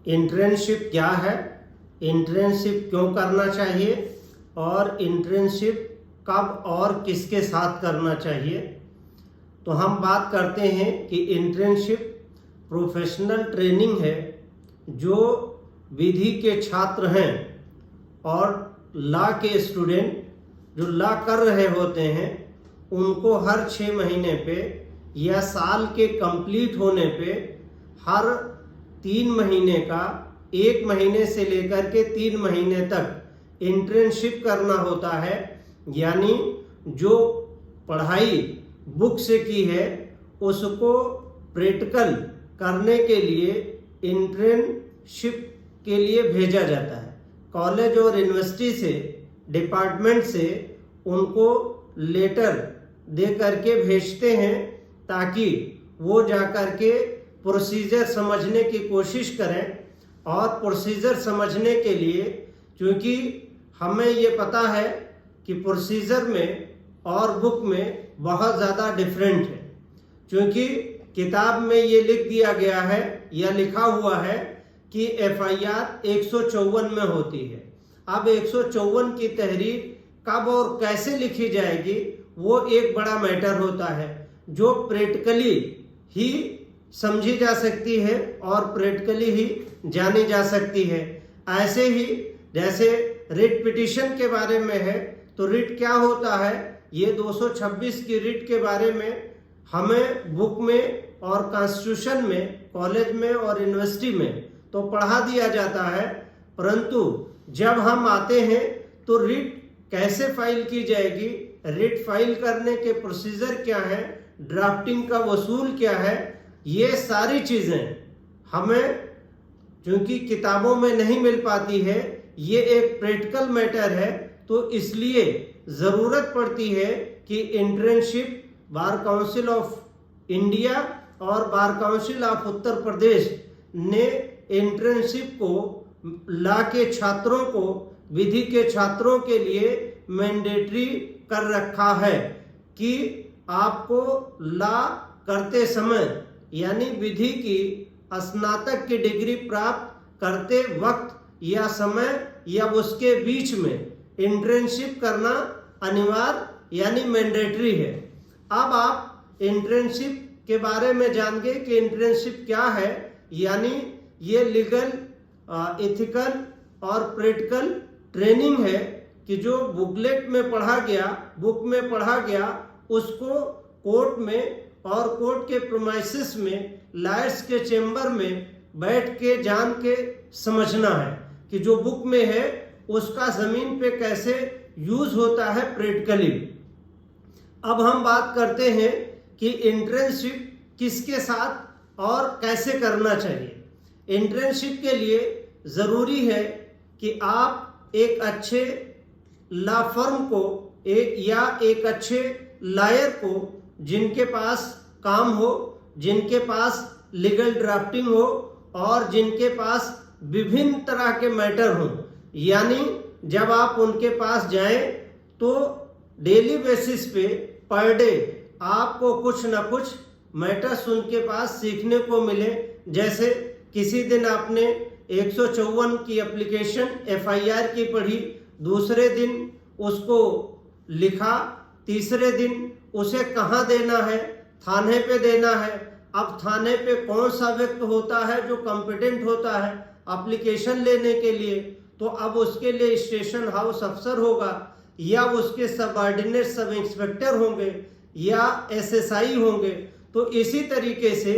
Internship क्या है, internship क्यों करना चाहिए और इंटर्नशिप कब और किसके साथ करना चाहिए। तो हम बात करते हैं कि इंटर्नशिप प्रोफेशनल ट्रेनिंग है जो विधि के छात्र हैं और लॉ के स्टूडेंट जो लॉ कर रहे होते हैं उनको हर 6 महीने पे या साल के कंप्लीट होने पे हर 3 महीने का 1 महीने से लेकर के 3 महीने तक इंटर्नशिप करना होता है। यानी जो पढ़ाई बुक से की है उसको प्रैक्टिकल करने के लिए इंटर्नशिप के लिए भेजा जाता है। कॉलेज और यूनिवर्सिटी से डिपार्टमेंट से उनको लेटर दे करके भेजते हैं ताकि वो जा कर के प्रोसीजर समझने की कोशिश करें। और प्रोसीजर समझने के लिए, क्योंकि हमें ये पता है कि प्रोसीजर में और बुक में बहुत ज़्यादा डिफरेंट है, क्योंकि किताब में ये लिख दिया गया है या लिखा हुआ है कि FIR 154 में होती है। अब 154 की तहरीर कब और कैसे लिखी जाएगी वो एक बड़ा मैटर होता है, जो प्रैक्टिकली ही समझी जा सकती है और प्रैक्टिकली ही जानी जा सकती है। ऐसे ही जैसे रिट पिटीशन के बारे में है तो रिट क्या होता है, ये 226 की रिट के बारे में हमें बुक में और कॉन्स्टिट्यूशन में, कॉलेज में और यूनिवर्सिटी में तो पढ़ा दिया जाता है, परंतु जब हम आते हैं तो रिट कैसे फाइल की जाएगी, रिट फाइल करने के प्रोसीजर क्या है, ड्राफ्टिंग का वसूल क्या है, ये सारी चीज़ें हमें क्योंकि किताबों में नहीं मिल पाती है, ये एक प्रैक्टिकल मैटर है, तो इसलिए ज़रूरत पड़ती है कि internship bar council of India और bar council of Uttar Pradesh ने इंटर्नशिप को लॉ के छात्रों को, विधि के छात्रों के लिए मैंडेटरी कर रखा है कि आपको लॉ करते समय यानी विधि की स्नातक की डिग्री प्राप्त करते वक्त या समय या उसके बीच में इंटर्नशिप करना अनिवार्य यानी मैंडेटरी है। अब आप इंटर्नशिप के बारे में जान गए कि इंटर्नशिप क्या है, यानी ये लीगल, एथिकल और प्रैक्टिकल ट्रेनिंग है कि जो बुकलेट में पढ़ा गया, बुक में पढ़ा गया, उसको कोर्ट में और कोर्ट के प्रोमाइसिस में, लॉयर्स के चेंबर में बैठ के जान के समझना है कि जो बुक में है उसका ज़मीन पे कैसे यूज़ होता है प्रैक्टिकली। अब हम बात करते हैं कि इंटर्नशिप किसके साथ और कैसे करना चाहिए। इंटर्नशिप के लिए ज़रूरी है कि आप एक अच्छे लॉ फर्म को या एक अच्छे लॉयर को, जिनके पास काम हो, जिनके पास लीगल ड्राफ्टिंग हो और जिनके पास विभिन्न तरह के मैटर हों, यानी जब आप उनके पास जाएं तो डेली बेसिस पे पर डे आपको कुछ ना कुछ मैटर्स उनके पास सीखने को मिले। जैसे किसी दिन आपने 154 की एप्लीकेशन FIR की पढ़ी, दूसरे दिन उसको लिखा, तीसरे दिन उसे कहाँ देना है, थाने पे देना है। अब थाने पे कौन सा व्यक्ति होता है जो कॉम्पिटेंट होता है एप्लीकेशन लेने के लिए, तो अब उसके लिए स्टेशन हाउस अफसर होगा या उसके सबऑर्डिनेट सब इंस्पेक्टर होंगे या SSI होंगे। तो इसी तरीके से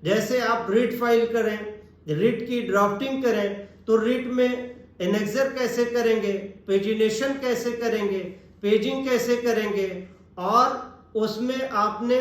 जैसे आप रिट फाइल करें, रिट की ड्राफ्टिंग करें, तो रिट में एनेक्सर कैसे करेंगे, पेजिनेशन कैसे करेंगे, पेजिंग कैसे करेंगे, और उसमें आपने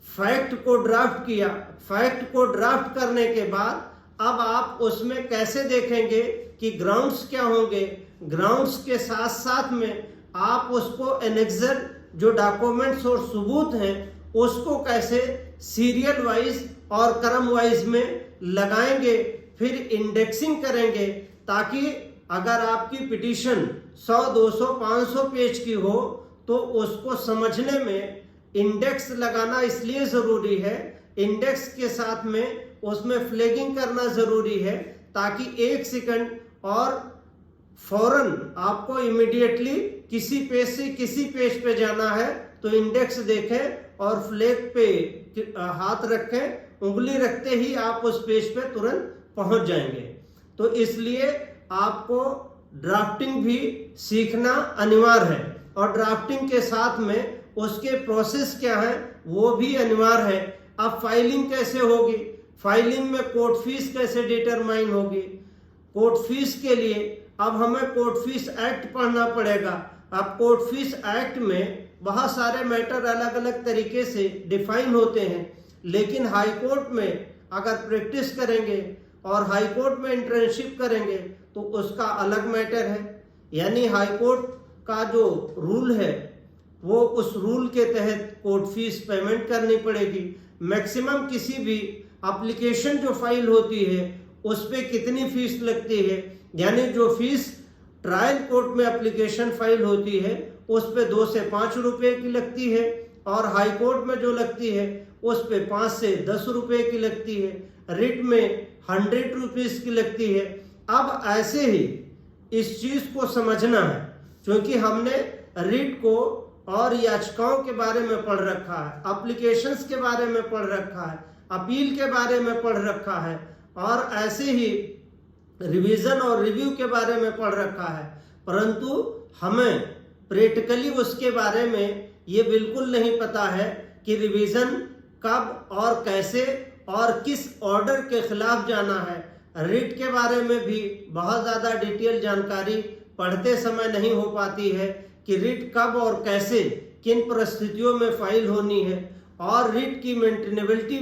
फैक्ट को ड्राफ्ट किया, फैक्ट को ड्राफ्ट करने के बाद अब आप उसमें कैसे देखेंगे कि ग्राउंड्स क्या होंगे, ग्राउंड्स के साथ साथ में आप उसको एनेक्सर जो डॉक्यूमेंट्स और सबूत हैं उसको कैसे सीरियल वाइज और क्रम वाइज में लगाएंगे, फिर इंडेक्सिंग करेंगे, ताकि अगर आपकी पिटीशन 100, 200, 500 पेज की हो तो उसको समझने में इंडेक्स लगाना इसलिए ज़रूरी है, इंडेक्स के साथ में उसमें फ्लैगिंग करना ज़रूरी है ताकि 1 सेकंड और फौरन आपको इमीडिएटली किसी पेज से किसी पेज पे जाना है तो इंडेक्स देखें और फ्लैग पे हाथ रखें, उंगली रखते ही आप उस पेज पे तुरंत पहुंच जाएंगे। तो इसलिए आपको ड्राफ्टिंग भी सीखना अनिवार्य है और ड्राफ्टिंग के साथ में उसके प्रोसेस क्या है वो भी अनिवार्य है। अब फाइलिंग कैसे होगी, फाइलिंग में कोर्ट फीस कैसे डिटरमाइन होगी, कोर्ट फीस के लिए अब हमें कोर्ट फीस एक्ट पढ़ना पड़ेगा। अब कोर्ट फीस एक्ट में बहुत सारे मैटर अलग अलग तरीके से डिफाइन होते हैं, लेकिन हाई कोर्ट में अगर प्रैक्टिस करेंगे और हाई कोर्ट में इंटर्नशिप करेंगे तो उसका अलग मैटर है। यानी हाई कोर्ट का जो रूल है वो उस रूल के तहत कोर्ट फीस पेमेंट करनी पड़ेगी। मैक्सिमम किसी भी एप्लीकेशन जो फाइल होती है उस पे कितनी फीस लगती है, यानी जो फीस ट्रायल कोर्ट में एप्लीकेशन फाइल होती है उस पे 2 से 5 रुपए की लगती है और हाई कोर्ट में जो लगती है उस पे 5 से 10 रुपए की लगती है, रिट में 100 रुपीज की लगती है। अब ऐसे ही इस चीज को समझना है, क्योंकि हमने रिट को और याचिकाओं के बारे में पढ़ रखा है, एप्लीकेशंस के बारे में पढ़ रखा है, अपील के बारे में पढ़ रखा है और ऐसे ही रिवीजन और रिव्यू के बारे में पढ़ रखा है, परंतु हमें प्रैक्टिकली उसके बारे में ये बिल्कुल नहीं पता है कि रिवीजन कब और कैसे और किस ऑर्डर के खिलाफ जाना है। रिट के बारे में भी बहुत ज़्यादा डिटेल जानकारी पढ़ते समय नहीं हो पाती है कि रिट कब और कैसे किन परिस्थितियों में फाइल होनी है और रिट की मेंटेनेबिलिटी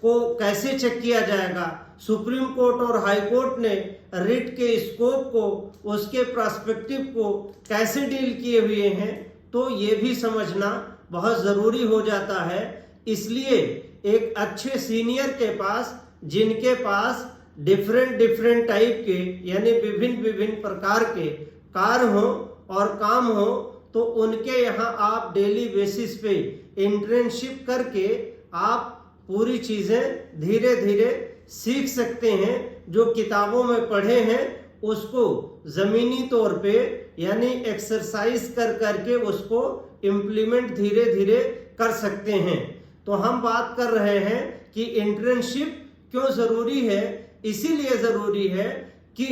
को कैसे चेक किया जाएगा। सुप्रीम कोर्ट और हाई कोर्ट ने रिट के स्कोप को, उसके पर्सपेक्टिव को कैसे डील किए हुए हैं, तो ये भी समझना बहुत ज़रूरी हो जाता है। इसलिए एक अच्छे सीनियर के पास, जिनके पास डिफरेंट टाइप के यानी विभिन्न प्रकार के कार्य हो और काम हो, तो उनके यहाँ आप डेली बेसिस पे इंटर्नशिप करके आप पूरी चीज़ें धीरे धीरे सीख सकते हैं। जो किताबों में पढ़े हैं उसको ज़मीनी तौर पे यानी एक्सरसाइज कर करके उसको इम्प्लीमेंट धीरे धीरे कर सकते हैं। तो हम बात कर रहे हैं कि इंटर्नशिप क्यों ज़रूरी है। इसीलिए ज़रूरी है कि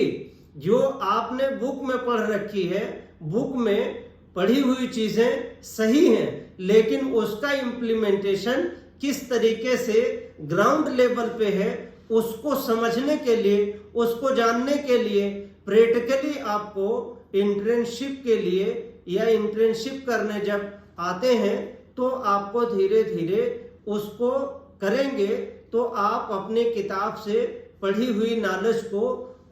जो आपने बुक में पढ़ रखी है, बुक में पढ़ी हुई चीज़ें सही हैं, लेकिन उसका इम्प्लीमेंटेशन किस तरीके से ग्राउंड लेवल पे है, उसको समझने के लिए, उसको जानने के लिए प्रैक्टिकली आपको इंटर्नशिप के लिए या इंटर्नशिप करने जब आते हैं तो आपको धीरे धीरे उसको करेंगे तो आप अपने किताब से पढ़ी हुई नॉलेज को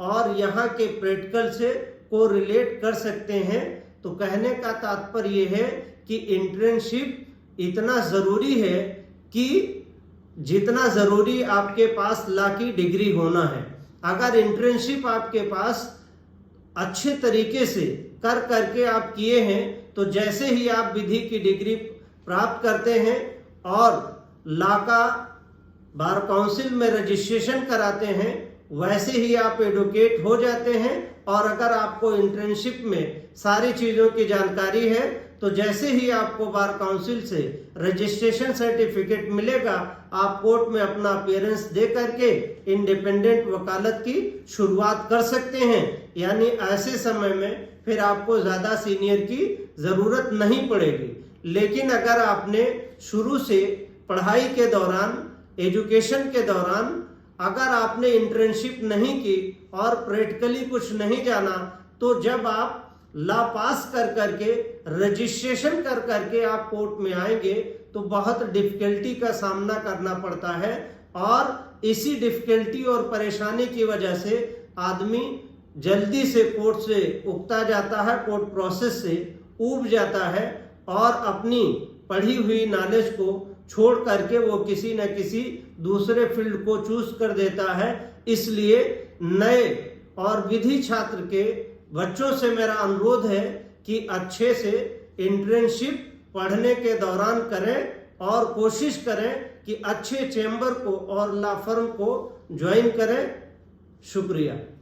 और यहाँ के प्रैक्टिकल से को रिलेट कर सकते हैं। तो कहने का तात्पर्य है कि इंटर्नशिप इतना ज़रूरी है कि जितना ज़रूरी आपके पास लॉ की डिग्री होना है। अगर इंटर्नशिप आपके पास अच्छे तरीके से कर करके आप किए हैं तो जैसे ही आप विधि की डिग्री प्राप्त करते हैं और लॉ का बार काउंसिल में रजिस्ट्रेशन कराते हैं, वैसे ही आप एडवोकेट हो जाते हैं। और अगर आपको इंटर्नशिप में सारी चीज़ों की जानकारी है तो जैसे ही आपको बार काउंसिल से रजिस्ट्रेशन सर्टिफिकेट मिलेगा, आप कोर्ट में अपना अपीयरेंस दे करके इंडिपेंडेंट वकालत की शुरुआत कर सकते हैं। यानी ऐसे समय में फिर आपको ज़्यादा सीनियर की ज़रूरत नहीं पड़ेगी। लेकिन अगर आपने शुरू से पढ़ाई के दौरान, एजुकेशन के दौरान अगर आपने इंटर्नशिप नहीं की और प्रैक्टिकली कुछ नहीं जाना, तो जब आप लॉ पास कर करके रजिस्ट्रेशन कर करके आप कोर्ट में आएंगे तो बहुत डिफिकल्टी का सामना करना पड़ता है। और इसी डिफिकल्टी और परेशानी की वजह से आदमी जल्दी से कोर्ट से उगता जाता है, कोर्ट प्रोसेस से ऊब जाता है और अपनी पढ़ी हुई नॉलेज को छोड़ करके वो किसी न किसी दूसरे फील्ड को चूज कर देता है। इसलिए नए और विधि छात्र के बच्चों से मेरा अनुरोध है कि अच्छे से इंटर्नशिप पढ़ने के दौरान करें और कोशिश करें कि अच्छे चैम्बर को और लॉ फर्म को ज्वाइन करें। शुक्रिया।